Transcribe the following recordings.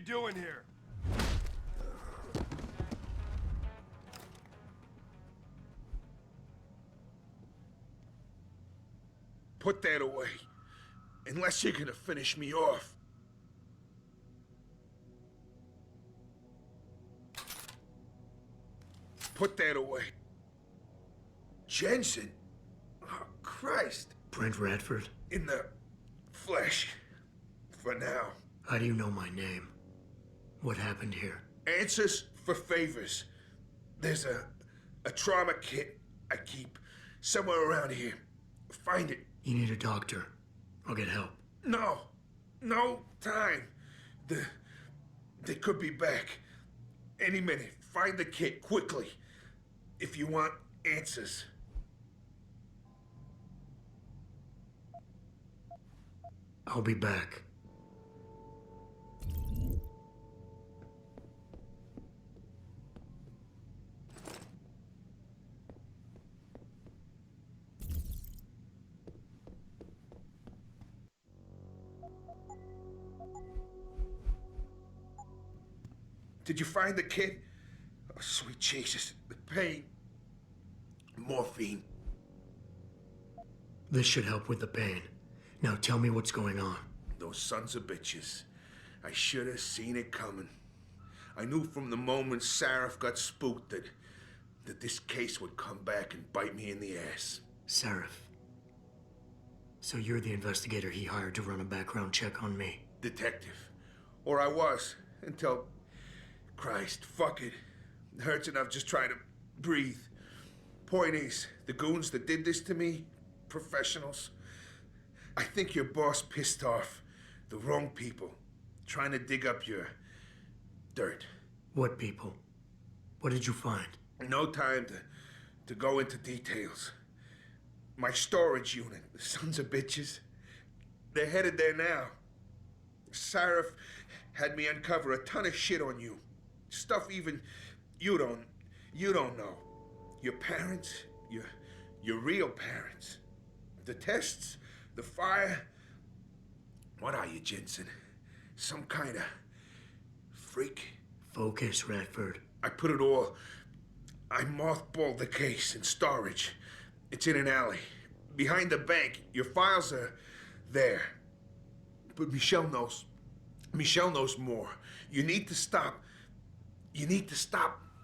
you doing here? Put that away. Unless you're gonna finish me off. Put that away. Jensen? Oh, Christ. Brent Radford? In the flesh. For now. How do you know my name? What happened here? Answers for favors. There's a trauma kit I keep somewhere around here. Find it. You need a doctor. I'll get help. No time. They could be back any minute. Find the kit quickly if you want answers. I'll be back. Did you find the kid? Oh, sweet Jesus. The pain. Morphine. This should help with the pain. Now tell me what's going on. Those sons of bitches. I should have seen it coming. I knew from the moment Sarif got spooked that this case would come back and bite me in the ass. Sarif. So you're the investigator he hired to run a background check on me? Detective. Or I was, until... Christ, fuck it. It hurts enough just trying to breathe. Point is, the goons that did this to me, professionals. I think your boss pissed off the wrong people, trying to dig up your dirt. What people? What did you find? No time to go into details. My storage unit, the sons of bitches, they're headed there now. Sarif had me uncover a ton of shit on you. Stuff even you don't know. Your parents, your real parents. The tests, the fire. What are you, Jensen? Some kind of freak? Focus, Radford. I mothballed the case in storage. It's in an alley. Behind the bank. Your files are there. But Michelle knows more. You need to stop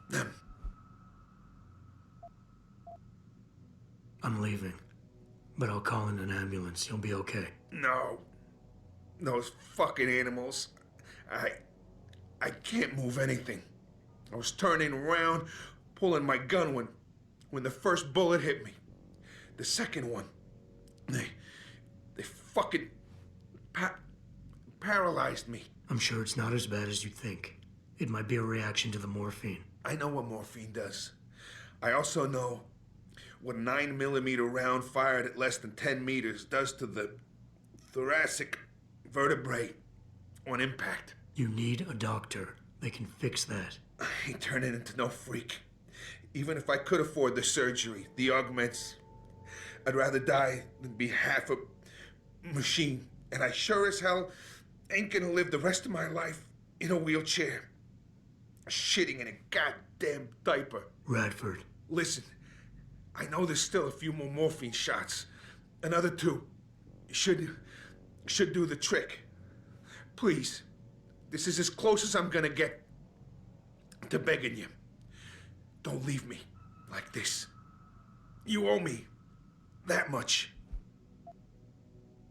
them. I'm leaving, but I'll call in an ambulance. You'll be okay. No. Those fucking animals. I can't move anything. I was turning around, pulling my gun when the first bullet hit me. The second one, they fucking paralyzed me. I'm sure it's not as bad as you think. It might be a reaction to the morphine. I know what morphine does. I also know what a 9mm round fired at less than 10 meters does to the thoracic vertebrae on impact. You need a doctor. They can fix that. I ain't turning into no freak. Even if I could afford the surgery, the augments, I'd rather die than be half a machine. And I sure as hell ain't gonna live the rest of my life in a wheelchair, shitting in a goddamn diaper. Radford. Listen, I know there's still a few more morphine shots. Another 2 should do the trick. Please, this is as close as I'm gonna get to begging you. Don't leave me like this. You owe me that much.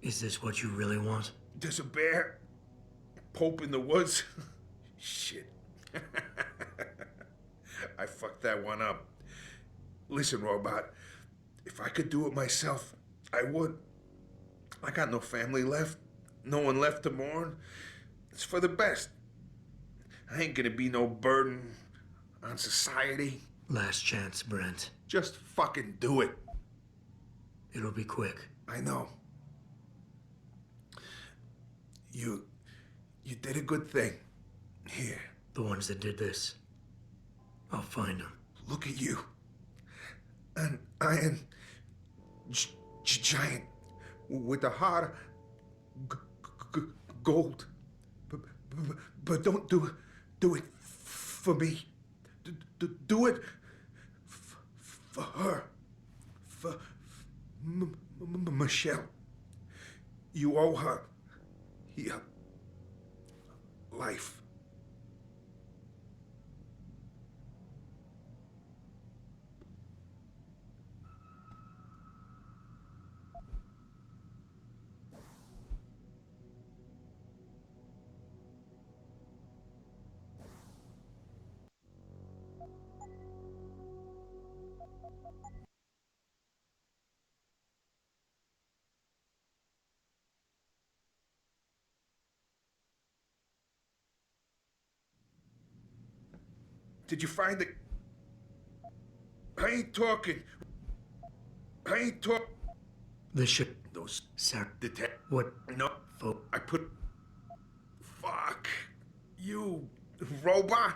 Is this what you really want? There's a bear, Pope in the woods. Shit. I fucked that one up. Listen, Robot, if I could do it myself, I would. I got no family left, no one left to mourn. It's for the best. I ain't gonna be no burden on society. Last chance, Brent. Just fucking do it. It'll be quick. I know. You did a good thing. Here. The ones that did this. I'll find them. Look at you. An iron giant with a heart of gold. But don't do it for me. Do it for her. For Michelle. You owe her your life. Did you find the... I ain't talking. I ain't talk... The ship. Those... Sir. detect... What? No. Fo- I put... Fuck. You... robot.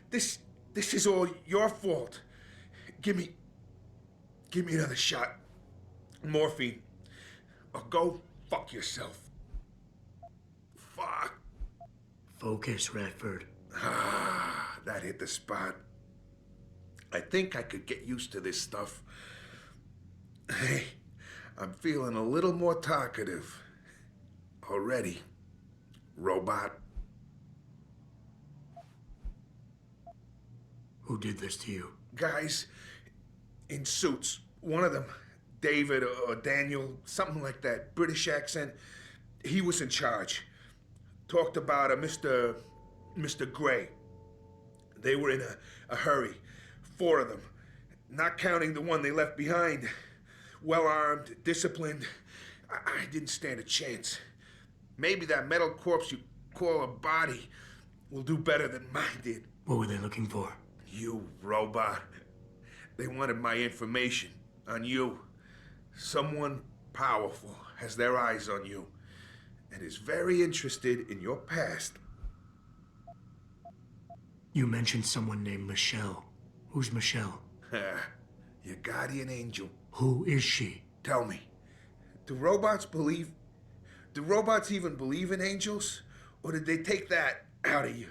This is all your fault. Give me another shot. Morphine. Or go fuck yourself. Fuck. Focus, Radford. Ah, that hit the spot. I think I could get used to this stuff. Hey, I'm feeling a little more talkative. Already. Robot. Who did this to you? Guys in suits. One of them, David or Daniel, something like that, British accent. He was in charge. Talked about a Mr. Gray. They were in a hurry. 4 of them. Not counting the one they left behind. Well-armed, disciplined. I didn't stand a chance. Maybe that metal corpse you call a body will do better than mine did. What were they looking for? You robot. They wanted my information on you. Someone powerful has their eyes on you and is very interested in your past. You mentioned someone named Michelle. Who's Michelle? Your guardian angel. Who is she? Tell me, do robots even believe in angels? Or did they take that out of you?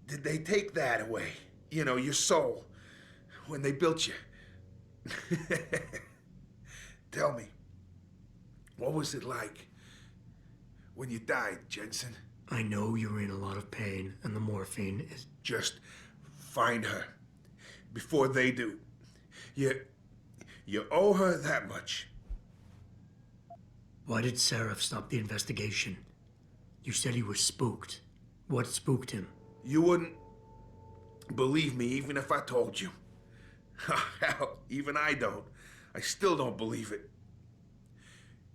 Did they take that away? You know, your soul, when they built you? Tell me, what was it like when you died, Jensen? I know you're in a lot of pain, and the morphine is... Just find her before they do. You owe her that much. Why did Sarah stop the investigation? You said he was spooked. What spooked him? You wouldn't believe me even if I told you. Hell, even I don't. I still don't believe it.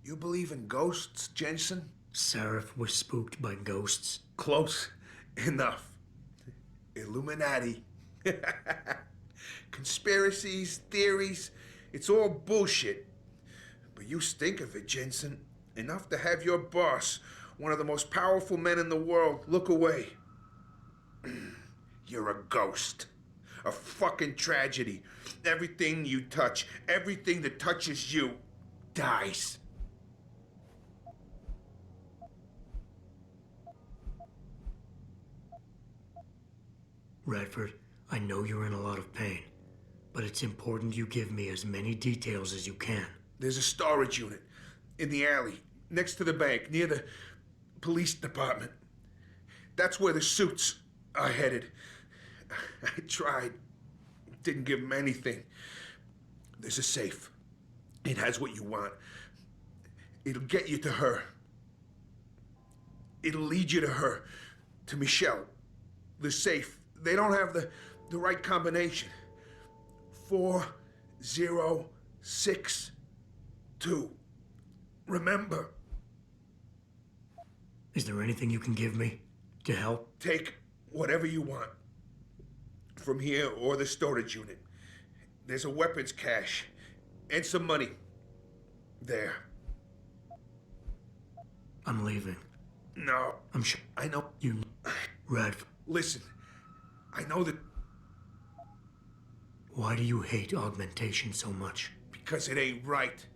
You believe in ghosts, Jensen? Sarah was spooked by ghosts. Close enough. Illuminati. Conspiracies, theories, it's all bullshit. But you stink of it, Jensen. Enough to have your boss, one of the most powerful men in the world, look away. You're a ghost. A fucking tragedy. Everything you touch, everything that touches you, dies. Radford, I know you're in a lot of pain, but it's important you give me as many details as you can. There's a storage unit in the alley, next to the bank, near the police department. That's where the suits are headed. I tried. Didn't give them anything. There's a safe. It has what you want. It'll get you to her. It'll lead you to her. To Michelle. The safe. They don't have the right combination. 4062. Remember. Is there anything you can give me to help? Take whatever you want. From here or the storage unit. There's a weapons cache. And some money. There. I'm leaving. No. I'm sure. I know. You... Radford. Listen. I know that... Why do you hate augmentation so much? Because it ain't right.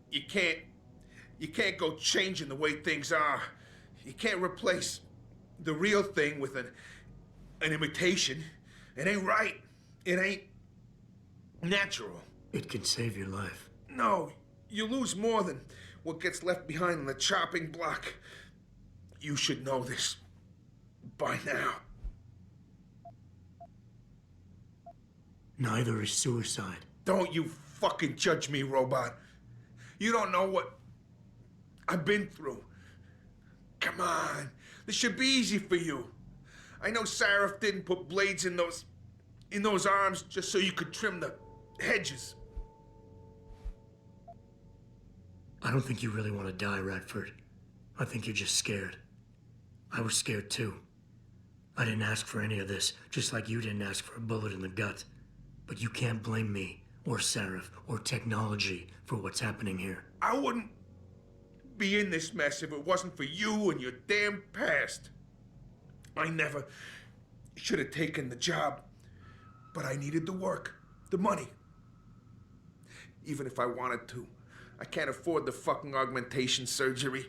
You can't go changing the way things are. You can't replace the real thing with an imitation. It ain't right. It ain't natural. It can save your life. No, you lose more than what gets left behind on the chopping block. You should know this by now. Neither is suicide. Don't you fucking judge me, robot. You don't know what I've been through. Come on, this should be easy for you. I know Sarif didn't put blades in those arms just so you could trim the hedges. I don't think you really want to die, Radford. I think you're just scared. I was scared too. I didn't ask for any of this, just like you didn't ask for a bullet in the gut. But you can't blame me, or Sarif, or technology for what's happening here. I wouldn't be in this mess if it wasn't for you and your damn past. I never should have taken the job, but I needed the work, the money. Even if I wanted to, I can't afford the fucking augmentation surgery.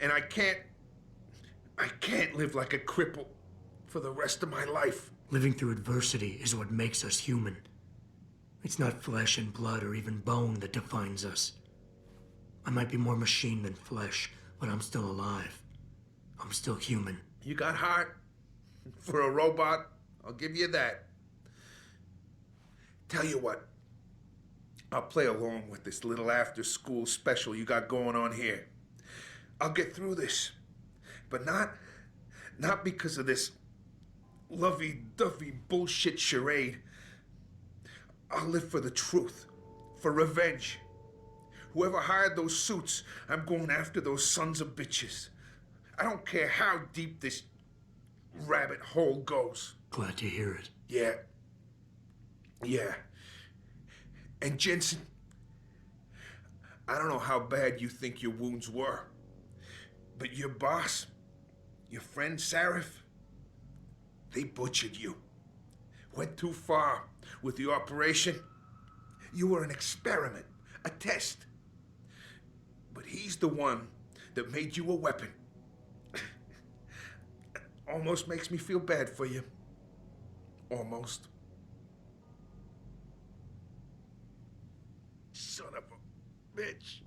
And I can't live like a cripple for the rest of my life. Living through adversity is what makes us human. It's not flesh and blood or even bone that defines us. I might be more machine than flesh, but I'm still alive. I'm still human. You got heart. For a robot, I'll give you that. Tell you what, I'll play along with this little after-school special you got going on here. I'll get through this, but not because of this lovey-dovey bullshit charade. I'll live for the truth, for revenge. Whoever hired those suits, I'm going after those sons of bitches. I don't care how deep this rabbit hole goes. Glad to hear it. Yeah. And Jensen, I don't know how bad you think your wounds were, but your boss, your friend Sarif, they butchered you. Went too far with the operation. You were an experiment, a test. But he's the one that made you a weapon. Almost makes me feel bad for you. Almost. Son of a bitch.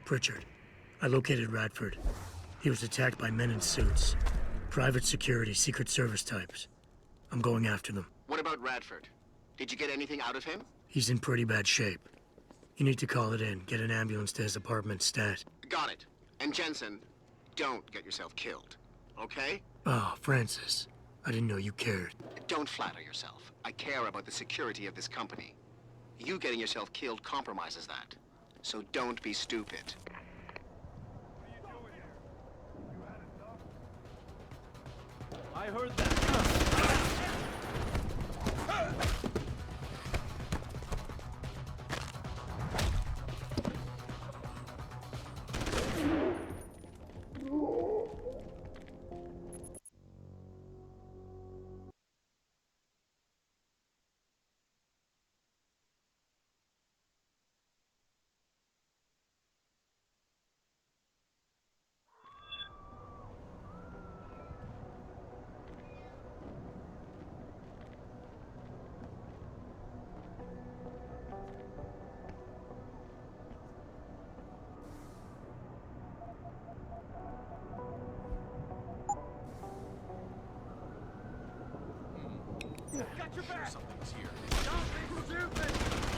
Pritchard, I located Radford. He was attacked by men in suits. Private security, Secret Service types. I'm going after them. What about Radford? Did you get anything out of him? He's in pretty bad shape. You need to call it in, get an ambulance to his apartment stat. Got it. And Jensen, don't get yourself killed, okay? Oh, Francis. I didn't know you cared. Don't flatter yourself. I care about the security of this company. You getting yourself killed compromises that. So don't be stupid. I heard that. Got your back! Something's here. Don't be stupid!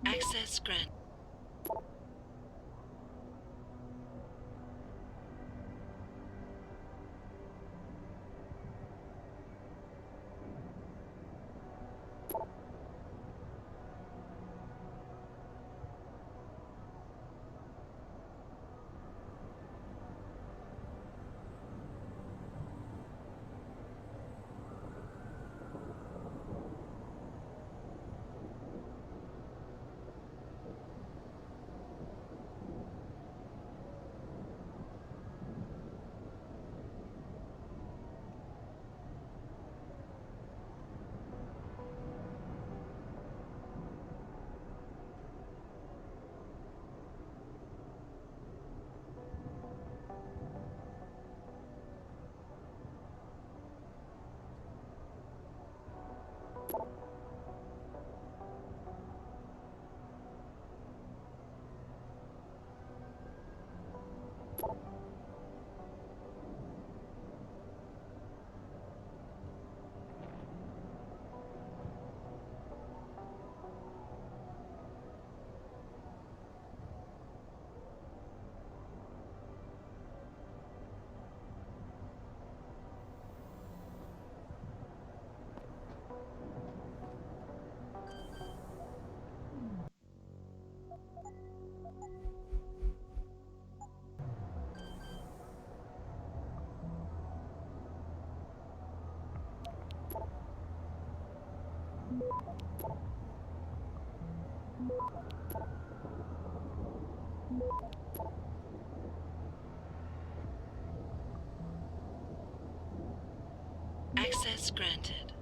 Access granted. Access granted.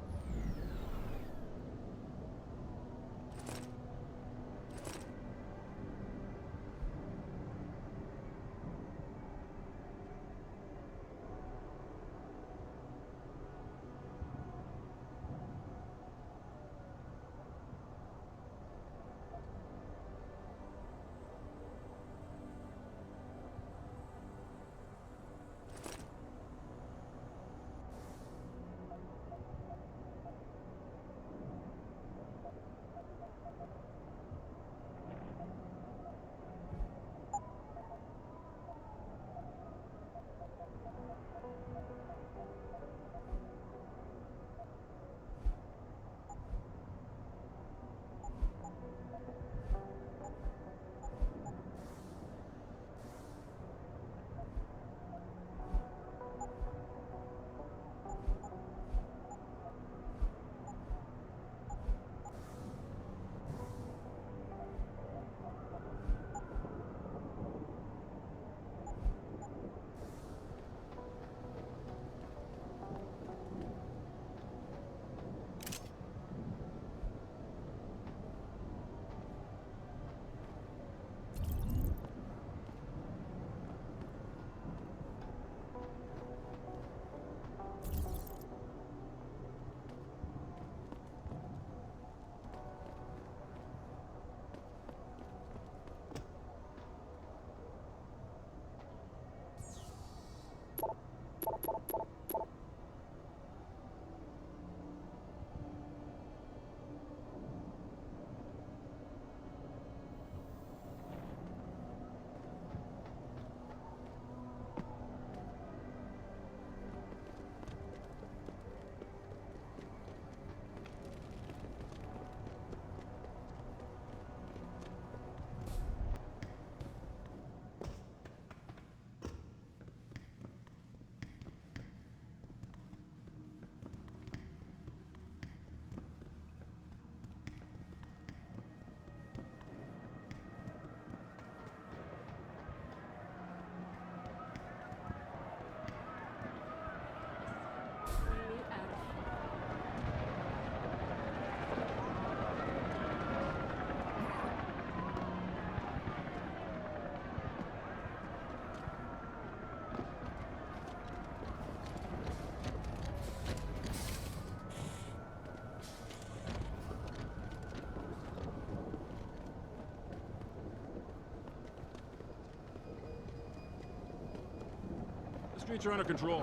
The streets are under control.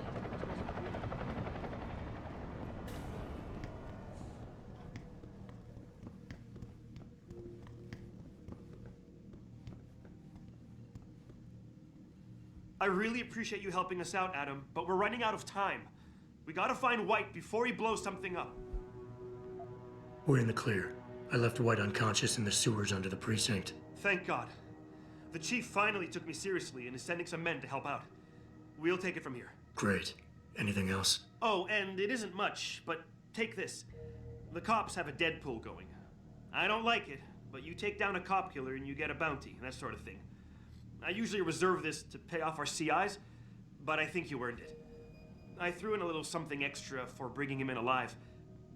I really appreciate you helping us out, Adam, but we're running out of time. We gotta find White before he blows something up. We're in the clear. I left White unconscious in the sewers under the precinct. Thank God. The chief finally took me seriously and is sending some men to help out. We'll take it from here. Great. Anything else? Oh, and it isn't much, but take this. The cops have a Deadpool going. I don't like it, but you take down a cop killer and you get a bounty, that sort of thing. I usually reserve this to pay off our CIs, but I think you earned it. I threw in a little something extra for bringing him in alive.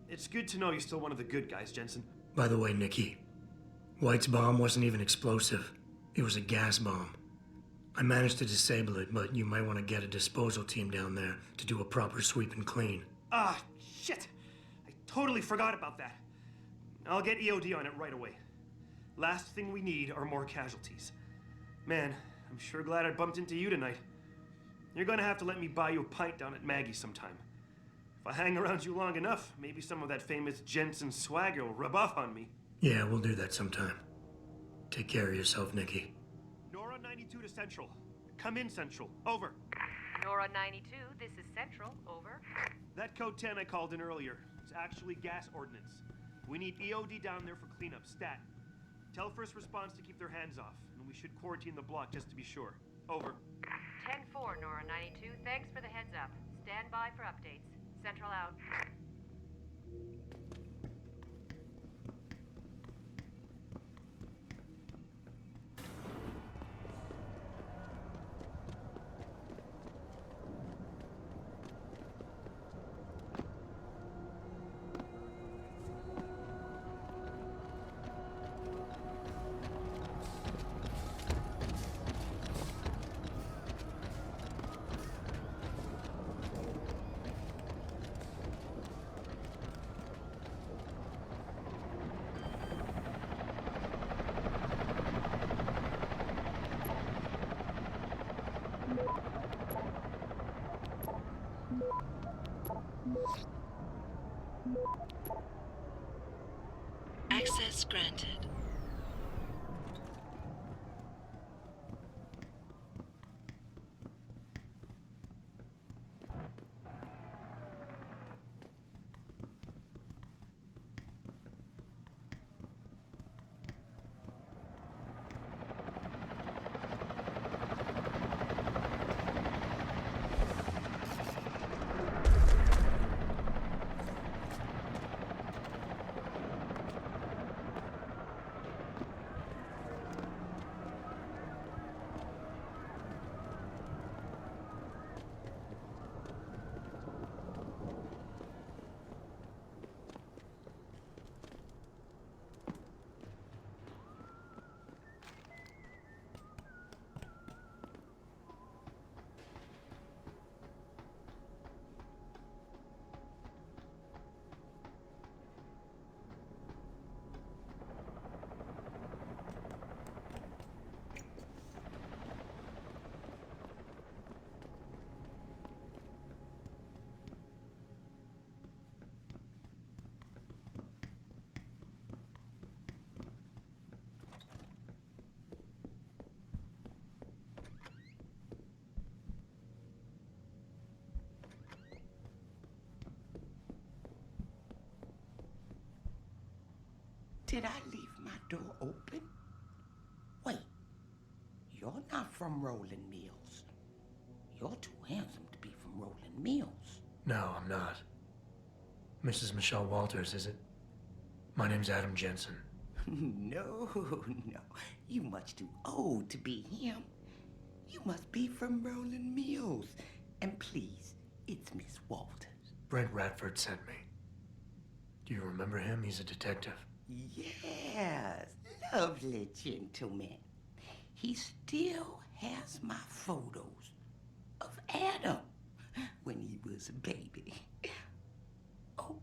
It's good to know you're still one of the good guys, Jensen. By the way, Nikki, White's bomb wasn't even explosive. It was a gas bomb. I managed to disable it, but you might want to get a disposal team down there to do a proper sweep and clean. Ah, shit! I totally forgot about that. I'll get EOD on it right away. Last thing we need are more casualties. Man, I'm sure glad I bumped into you tonight. You're gonna have to let me buy you a pint down at Maggie's sometime. If I hang around you long enough, maybe some of that famous Jensen swagger will rub off on me. Yeah, we'll do that sometime. Take care of yourself, Nikki. Nora 92 to Central. Come in, Central. Over. Nora 92, this is Central. Over. That code 10 I called in earlier is actually gas ordnance. We need EOD down there for cleanup, stat. Tell first response to keep their hands off, and we should quarantine the block just to be sure. Over. 10-4, Nora 92. Thanks for the heads up. Stand by for updates. Central out. Access granted. Did I leave my door open? Wait, you're not from Rolling Mills. You're too handsome to be from Rolling Mills. No, I'm not. Mrs. Michelle Walters, is it? My name's Adam Jensen. No, no. You much too old to be him. You must be from Rolling Mills. And please, it's Miss Walters. Brent Radford sent me. Do you remember him? He's a detective. Yes, lovely gentleman. He still has my photos of Adam when he was a baby. Oh,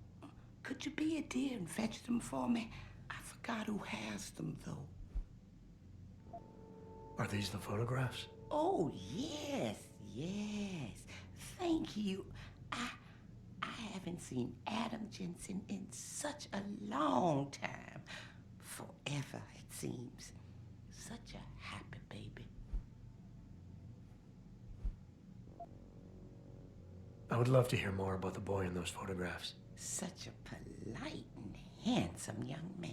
could you be a dear and fetch them for me? I forgot who has them, though. Are these the photographs? Oh, yes, yes. Thank you. I haven't seen Adam Jensen in such a long time. Forever, it seems. Such a happy baby. would love to hear more about the boy in those photographs. Such a polite and handsome young man.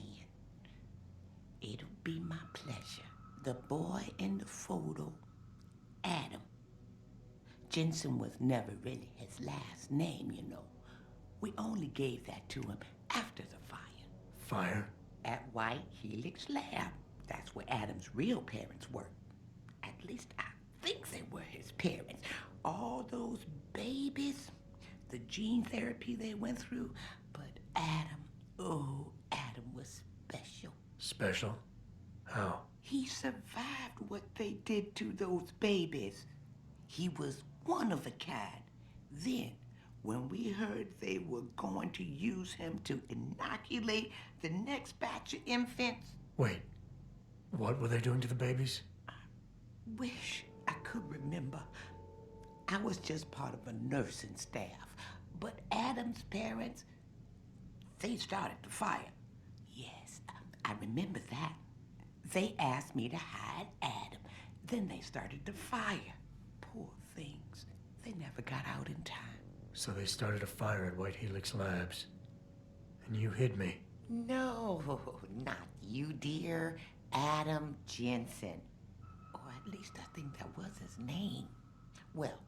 It'll be my pleasure. The boy in the photo, Adam. Jensen was never really his last name, you know. We only gave that to him after the fire. Fire? At White Helix Lab. That's where Adam's real parents worked. At least I think they were his parents. All those babies, the gene therapy they went through. But Adam, oh, Adam was special. Special? How? He survived what they did to those babies. He was one of a kind. Then, when we heard they were going to use him to inoculate the next batch of infants... Wait, what were they doing to the babies? Wish I could remember. I was just part of a nursing staff. But Adam's parents, they started the fire. Yes, I remember that. They asked me to hide Adam. Then they started the fire. Poor things. They never got out in time. So they started a fire at White Helix Labs. And you hid me. No, not you, dear. Adam Jensen. Or at least I think that was his name. Well,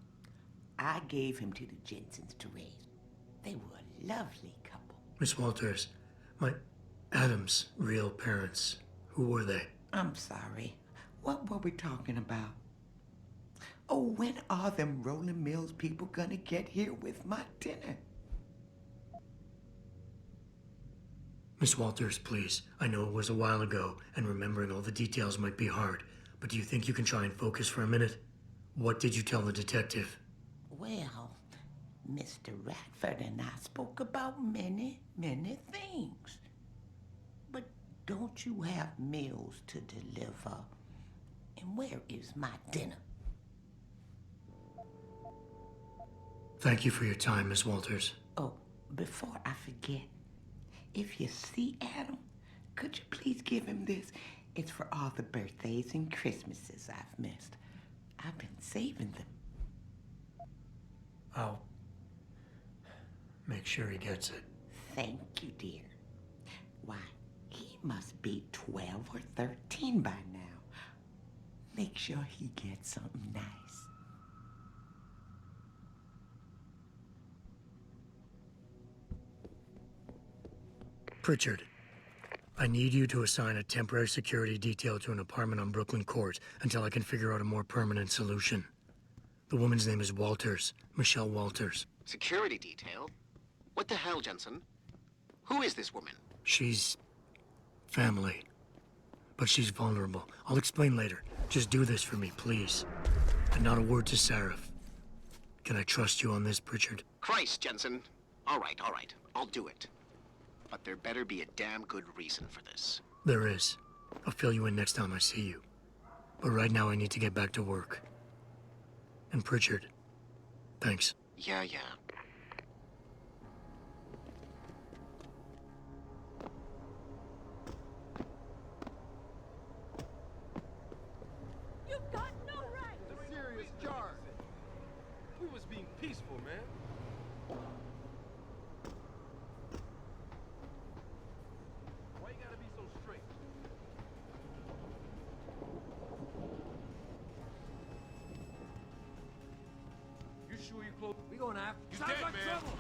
I gave him to the Jensens to raise. They were a lovely couple. Miss Walters, my Adam's real parents, who were they? I'm sorry. What were we talking about? Oh, when are them Rolling Mills people gonna get here with my dinner? Miss Walters, please. I know it was a while ago, and remembering all the details might be hard, but do you think you can try and focus for a minute? What did you tell the detective? Well, Mr. Radford and I spoke about many, many things. But don't you have meals to deliver? And where is my dinner? Thank you for your time, Miss Walters. Oh, before I forget, if you see Adam, could you please give him this? It's for all the birthdays and Christmases I've missed. I've been saving them. I'll make sure he gets it. Thank you, dear. Why, he must be 12 or 13 by now. Make sure he gets something nice. Pritchard, I need you to assign a temporary security detail to an apartment on Brooklyn Court until I can figure out a more permanent solution. The woman's name is Walters, Michelle Walters. Security detail? What the hell, Jensen? Who is this woman? She's family, but she's vulnerable. I'll explain later. Just do this for me, please. And not a word to Sarif. Can I trust you on this, Pritchard? Christ, Jensen. All right. I'll do it. But there better be a damn good reason for this. There is. I'll fill you in next time I see you. But right now I need to get back to work. And Pritchard, thanks. Yeah. You've got no right! It's a serious charge. We was being peaceful, man. Why you gotta be so straight? You sure you close? We going after you. Sounds like trouble.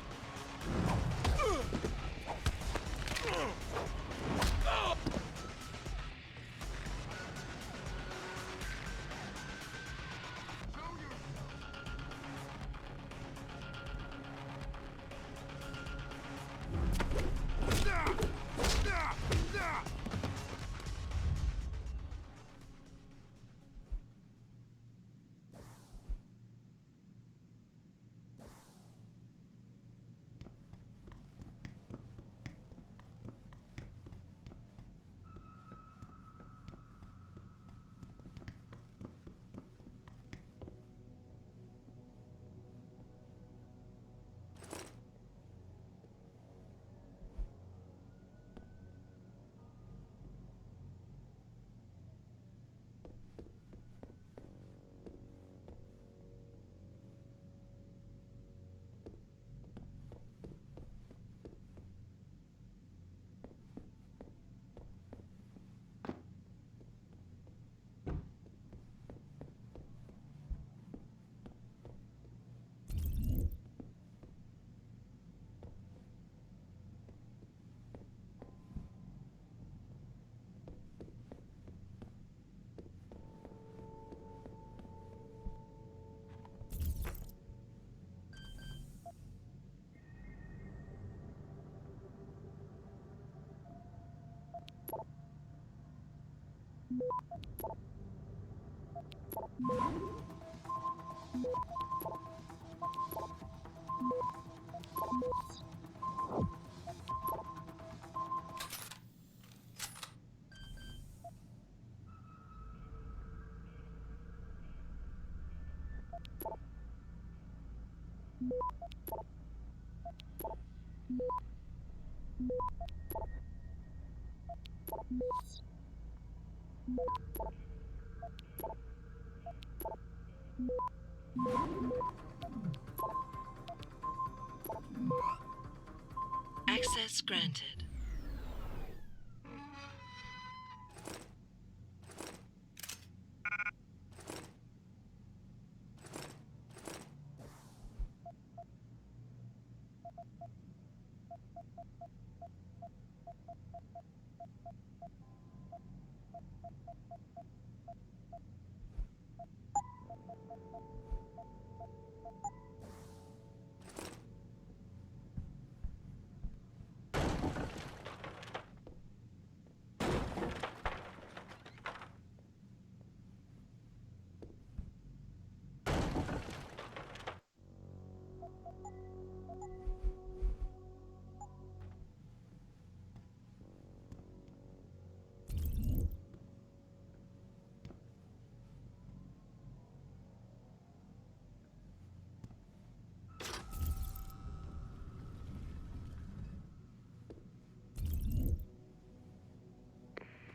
Access granted.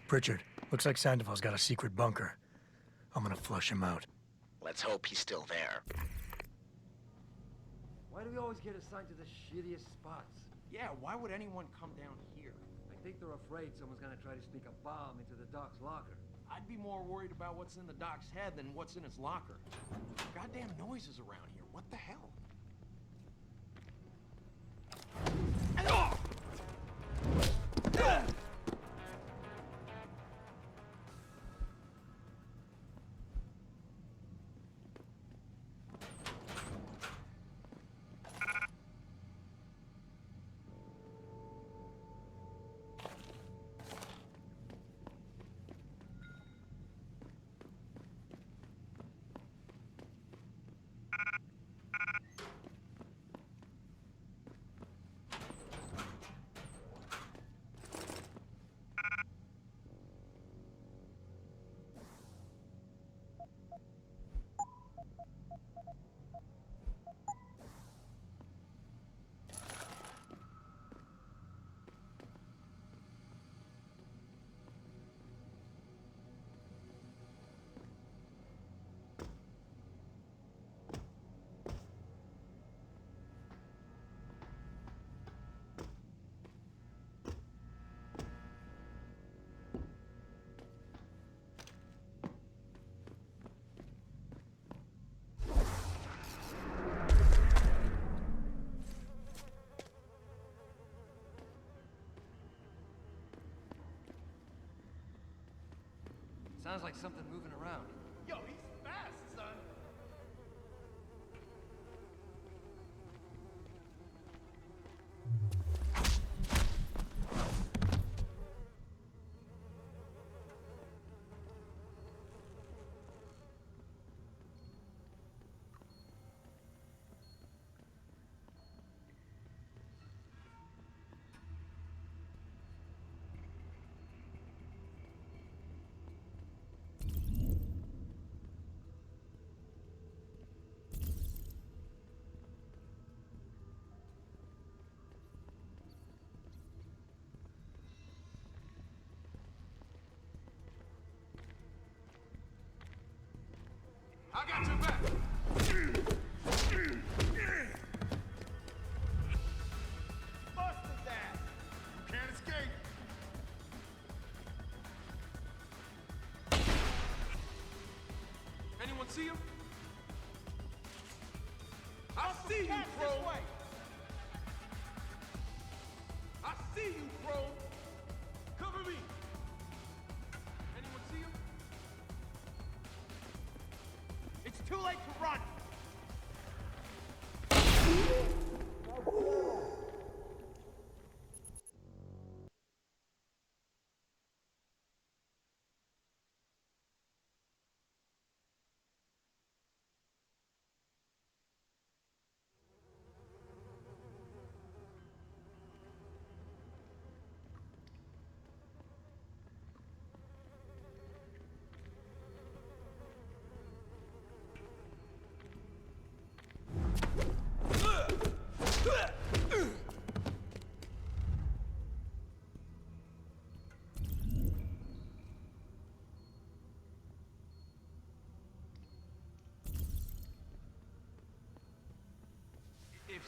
Pritchard, looks like Sandoval's got a secret bunker. I'm gonna flush him out. Let's hope he's still there. Why do we always get assigned to the shittiest spots? Yeah, why would anyone come down here? I think they're afraid someone's gonna try to sneak a bomb into the Doc's locker. I'd be more worried about what's in the Doc's head than what's in his locker. Goddamn noises around here. What the hell? Sounds like something moving around. Yo, he's fast, son. I got your back. Bust his ass. You can't escape. Anyone see him? I see you, bro. I see you, bro. Cover me. Anyone see him? It's too late to run.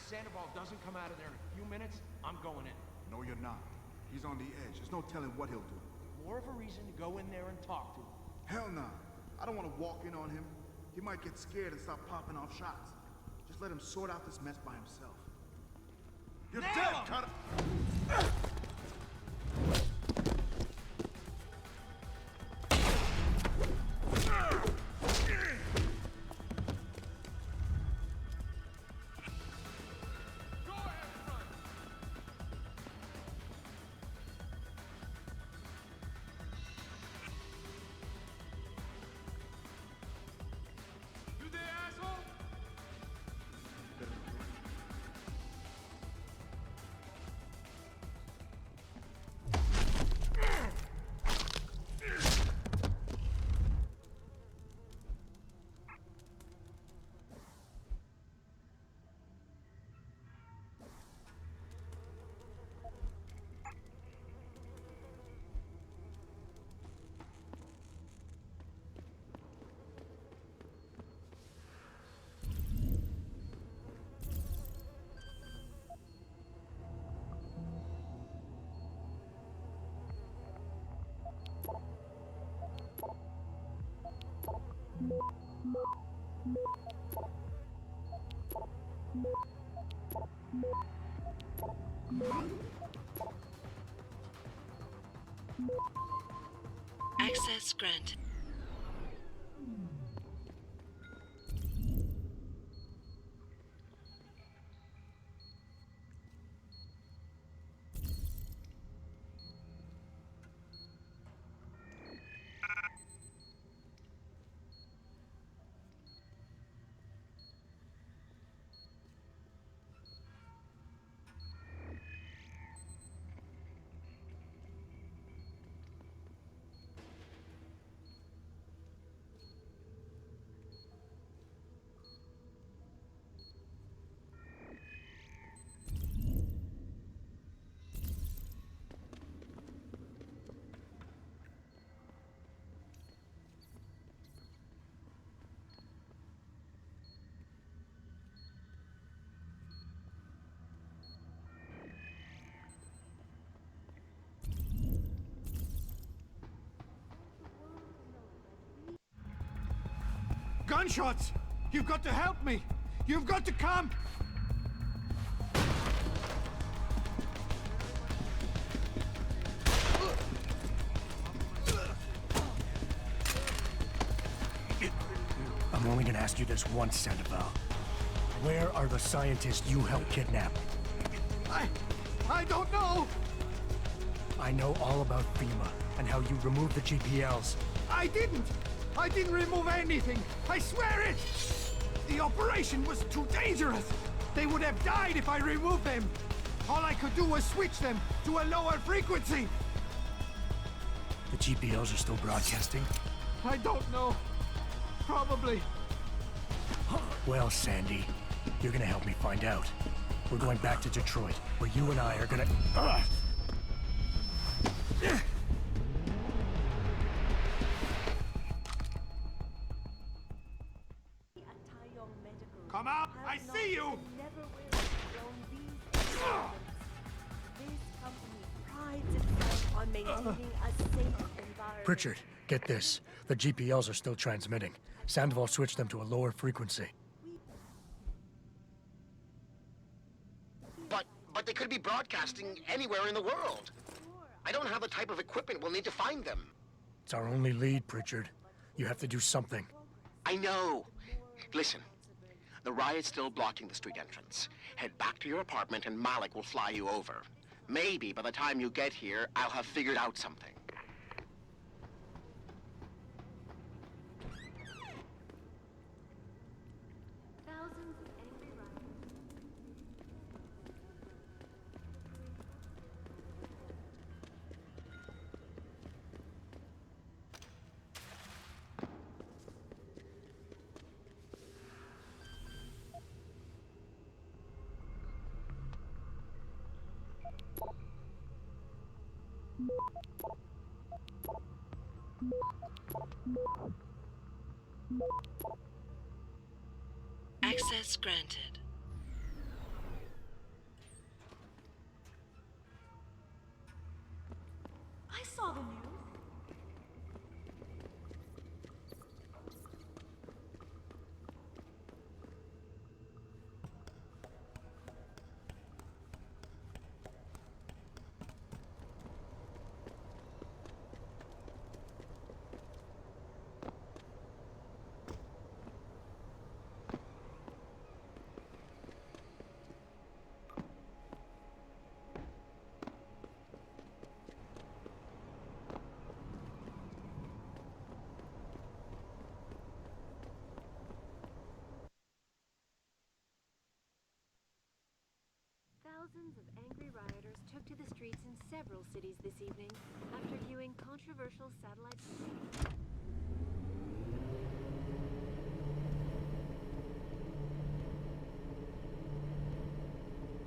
Sandoval doesn't come out of there in a few minutes, I'm going in. No, you're not. He's on the edge. There's no telling what he'll do. More of a reason to go in there and talk to him. Hell nah. I don't want to walk in on him. He might get scared and start popping off shots. Just let him sort out this mess by himself. You're Nail dead, him! Cutter! You there, asshole? Access granted. Gunshots! You've got to help me! You've got to come! I'm only gonna ask you this once, Sandoval. Where are the scientists you helped kidnap? I don't know! I know all about FEMA and how you removed the GPLs. I didn't remove anything! I swear it! The operation was too dangerous! They would have died if I removed them! All I could do was switch them to a lower frequency! The GPLs are still broadcasting? I don't know. Probably. Well, Sandy, you're gonna help me find out. We're going back to Detroit, where you and I are gonna... Come out! I see you! Pritchard, get this. The GPLs are still transmitting. Sandoval switched them to a lower frequency. But they could be broadcasting anywhere in the world. I don't have the type of equipment we'll need to find them. It's our only lead, Pritchard. You have to do something. I know. Listen, the riot's still blocking the street entrance. Head back to your apartment and Malik will fly you over. Maybe by the time you get here, I'll have figured out something. Thousands of angry rioters. Access granted. all the news. Thousands of angry rioters took to the streets in several cities this evening after viewing controversial satellite footage